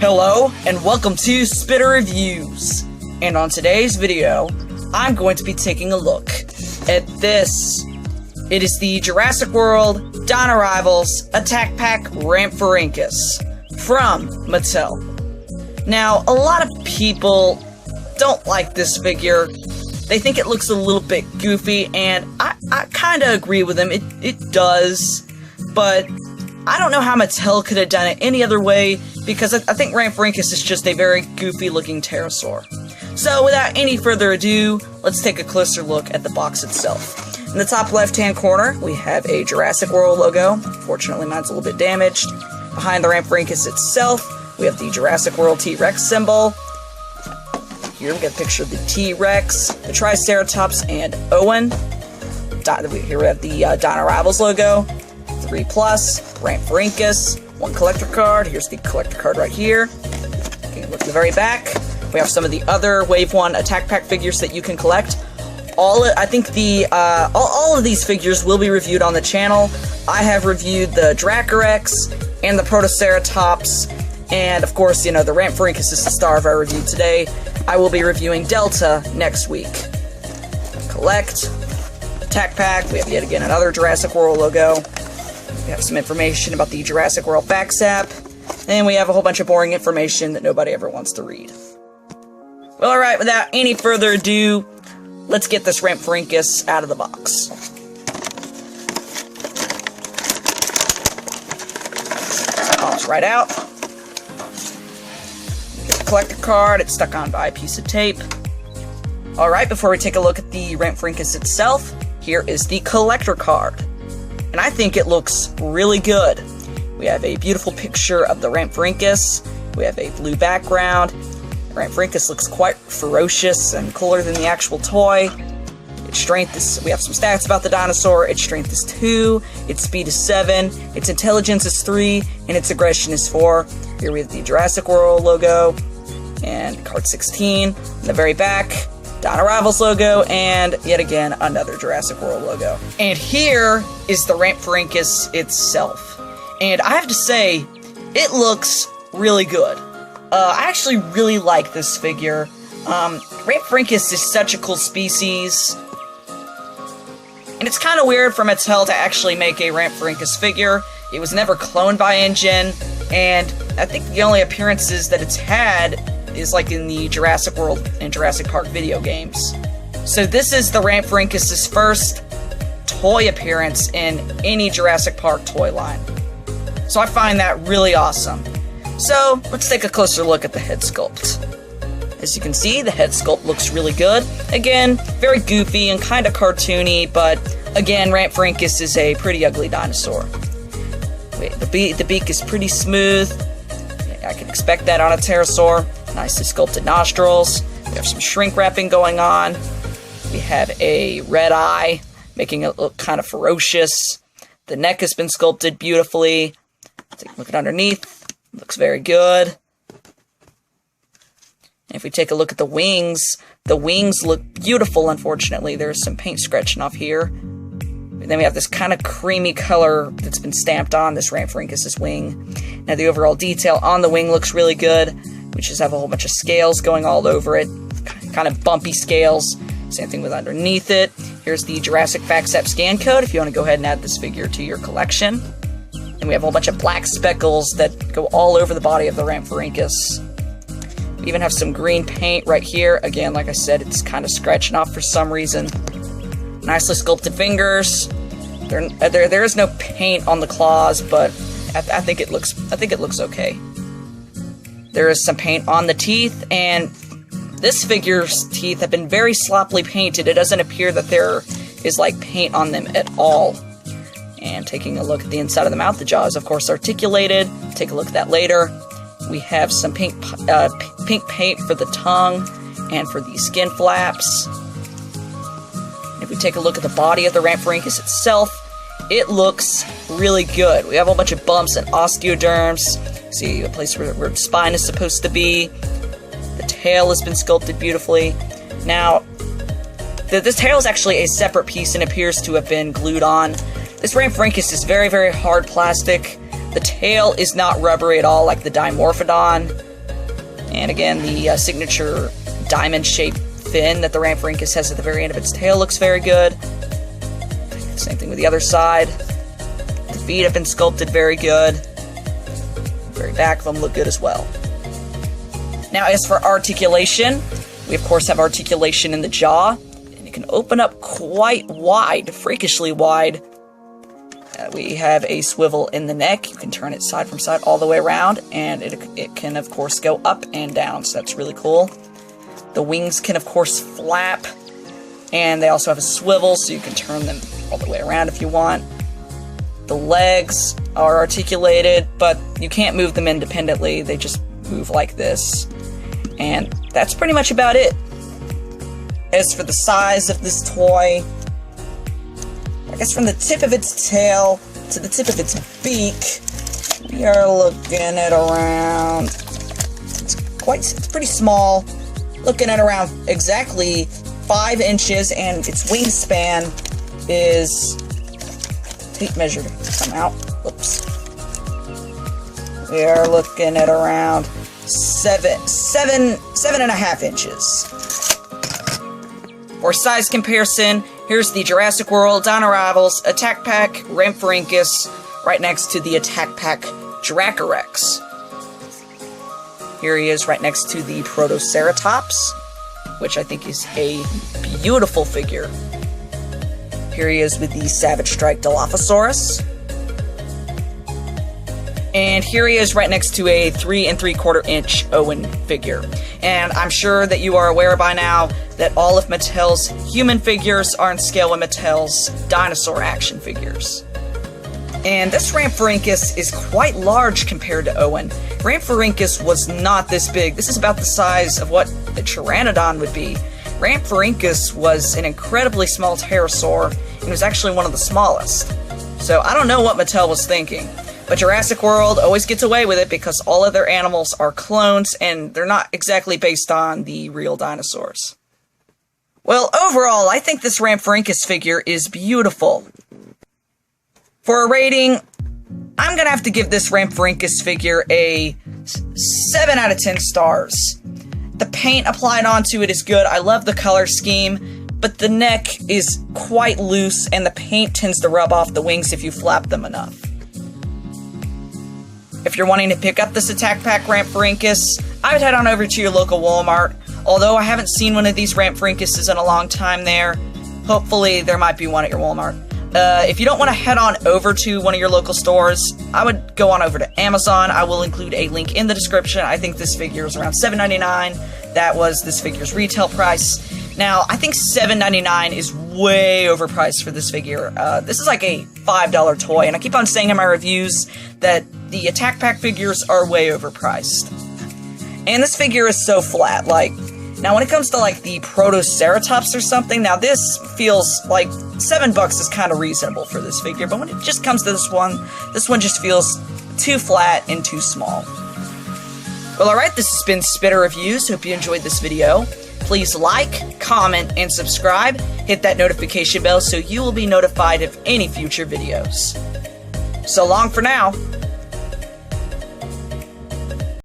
Hello, and welcome to Spitter Reviews. And on today's video, I'm going to be taking a look at this. It is the Jurassic World Dino Rivals Attack Pack Rhamphorhynchus from Mattel. Now, a lot of people don't like this figure. They think it looks a little bit goofy, and I kind of agree with them. It does, but I don't know how Mattel could have done it any other way, because I think Rhamphorhynchus is just a very goofy-looking pterosaur. So, without any further ado, let's take a closer look at the box itself. In the top left-hand corner, we have a Jurassic World logo. Fortunately, mine's a little bit damaged. Behind the Rhamphorhynchus itself, we have the Jurassic World T-Rex symbol. Here we got a picture of the T-Rex, the Triceratops, and Owen. Here we have the Dino Rivals logo. 3+, Rhamphorhynchus, one collector card. Here's the collector card right here. Okay, look at the very back. We have some of the other Wave 1 Attack Pack figures that you can collect. All of these figures will be reviewed on the channel. I have reviewed the Dracorex and the Protoceratops, and of course, you know, the Rhamphorhynchus is the star of our review today. I will be reviewing Delta next week. Collect, Attack Pack. We have yet again another Jurassic World logo. We have some information about the Jurassic World backsap, and we have a whole bunch of boring information that nobody ever wants to read. Well, alright, without any further ado, let's get this Rhamphorhynchus out of the box. Pops right out. Get the collector card, it's stuck on by a piece of tape. Alright, before we take a look at the Rhamphorhynchus itself, here is the collector card. And I think it looks really good. We have a beautiful picture of the Rhamphorhynchus. We have a blue background. The Rhamphorhynchus looks quite ferocious and cooler than the actual toy. Its strength is, we have some stats about the dinosaur. Its strength is 2, its speed is 7, its intelligence is 3, and its aggression is 4. Here we have the Jurassic World logo, and card 16. In the very back, Dino Rivals logo, and yet again, another Jurassic World logo. And here is the Rhamphorhynchus itself. And I have to say, it looks really good. I actually really like this figure. Rhamphorhynchus is such a cool species. And it's kind of weird for Mattel to actually make a Rhamphorhynchus figure. It was never cloned by InGen, and I think the only appearances that it's had is like in the Jurassic World and Jurassic Park video games. So this is the Rhamphorhynchus' first toy appearance in any Jurassic Park toy line. So I find that really awesome. So let's take a closer look at the head sculpt. As you can see, the head sculpt looks really good. Again, very goofy and kind of cartoony, but again, Rhamphorhynchus is a pretty ugly dinosaur. The beak is pretty smooth. I can expect that on a pterosaur. Nicely sculpted nostrils. We have some shrink wrapping going on. We have a red eye, making it look kind of ferocious. The neck has been sculpted beautifully. Take a look at underneath. Looks very good. And if we take a look at the wings look beautiful, unfortunately. There's some paint scratching off here. And then we have this kind of creamy color that's been stamped on this Rhamphorhynchus' wing. Now the overall detail on the wing looks really good. We just have a whole bunch of scales going all over it. Kind of bumpy scales. Same thing with underneath it. Here's the Jurassic backsap scan code if you want to go ahead and add this figure to your collection. And we have a whole bunch of black speckles that go all over the body of the Rhamphorhynchus. We even have some green paint right here. Again, like I said, it's kind of scratching off for some reason. Nicely sculpted fingers. There is no paint on the claws, but I think it looks okay. There is some paint on the teeth, and this figure's teeth have been very sloppily painted. It doesn't appear that there is like paint on them at all. And taking a look at the inside of the mouth, the jaw is of course articulated. Take a look at that later. We have some pink paint for the tongue and for the skin flaps. And if we take a look at the body of the Rhamphorhynchus itself, it looks really good. We have a whole bunch of bumps and osteoderms. See a place where the spine is supposed to be. The tail has been sculpted beautifully. Now, this tail is actually a separate piece and appears to have been glued on. This Rhamphorhynchus is very, very hard plastic. The tail is not rubbery at all like the Dimorphodon. And again, the signature diamond-shaped fin that the Rhamphorhynchus has at the very end of its tail looks very good. Same thing with the other side. The feet have been sculpted very good. The very back of them look good as well. Now, as for articulation, we of course have articulation in the jaw, and it can open up quite wide, freakishly wide. We have a swivel in the neck. You can turn it side from side all the way around, and it can of course go up and down, so that's really cool. The wings can of course flap, and they also have a swivel, so you can turn them all the way around if you want. The legs are articulated, but you can't move them independently. They just move like this. And that's pretty much about it. As for the size of this toy, I guess from the tip of its tail to the tip of its beak, we are looking at around, it's pretty small, looking at around exactly 5 inches, and its wingspan is, tape measure to come out, whoops. We are looking at around 7.5 inches. For size comparison, here's the Jurassic World Dino Rivals Attack Pack Rhamphorhynchus right next to the Attack Pack Jurassic. Here he is right next to the Protoceratops, which I think is a beautiful figure. Here he is with the Savage Strike Dilophosaurus. And here he is right next to a 3 3/4 inch Owen figure. And I'm sure that you are aware by now that all of Mattel's human figures are in scale with Mattel's dinosaur action figures. And this Rhamphorhynchus is quite large compared to Owen. Rhamphorhynchus was not this big. This is about the size of what a Pteranodon would be. Rhamphorhynchus was an incredibly small pterosaur, and was actually one of the smallest. So I don't know what Mattel was thinking. But Jurassic World always gets away with it because all of their animals are clones, and they're not exactly based on the real dinosaurs. Well, overall, I think this Rhamphorhynchus figure is beautiful. For a rating, I'm gonna have to give this Rhamphorhynchus figure a 7 out of 10 stars. The paint applied onto it is good. I love the color scheme, but the neck is quite loose, and the paint tends to rub off the wings if you flap them enough. If you're wanting to pick up this Attack Pack Rhamphorhynchus, I would head on over to your local Walmart. Although I haven't seen one of these Rhamphorhynchuses in a long time there, hopefully there might be one at your Walmart. If you don't want to head on over to one of your local stores, I would go on over to Amazon. I will include a link in the description. I think this figure is around $7.99. That was this figure's retail price. Now, I think $7.99 is way overpriced for this figure. This is like a $5 toy, and I keep on saying in my reviews that the Attack Pack figures are way overpriced. And this figure is so flat, like, now when it comes to like the Protoceratops or something, now this feels like $7 is kind of reasonable for this figure, but when it just comes to this one just feels too flat and too small. Well, alright, this has been Spitter Reviews. Hope you enjoyed this video. Please like, comment, and subscribe. Hit that notification bell so you will be notified of any future videos. So long for now.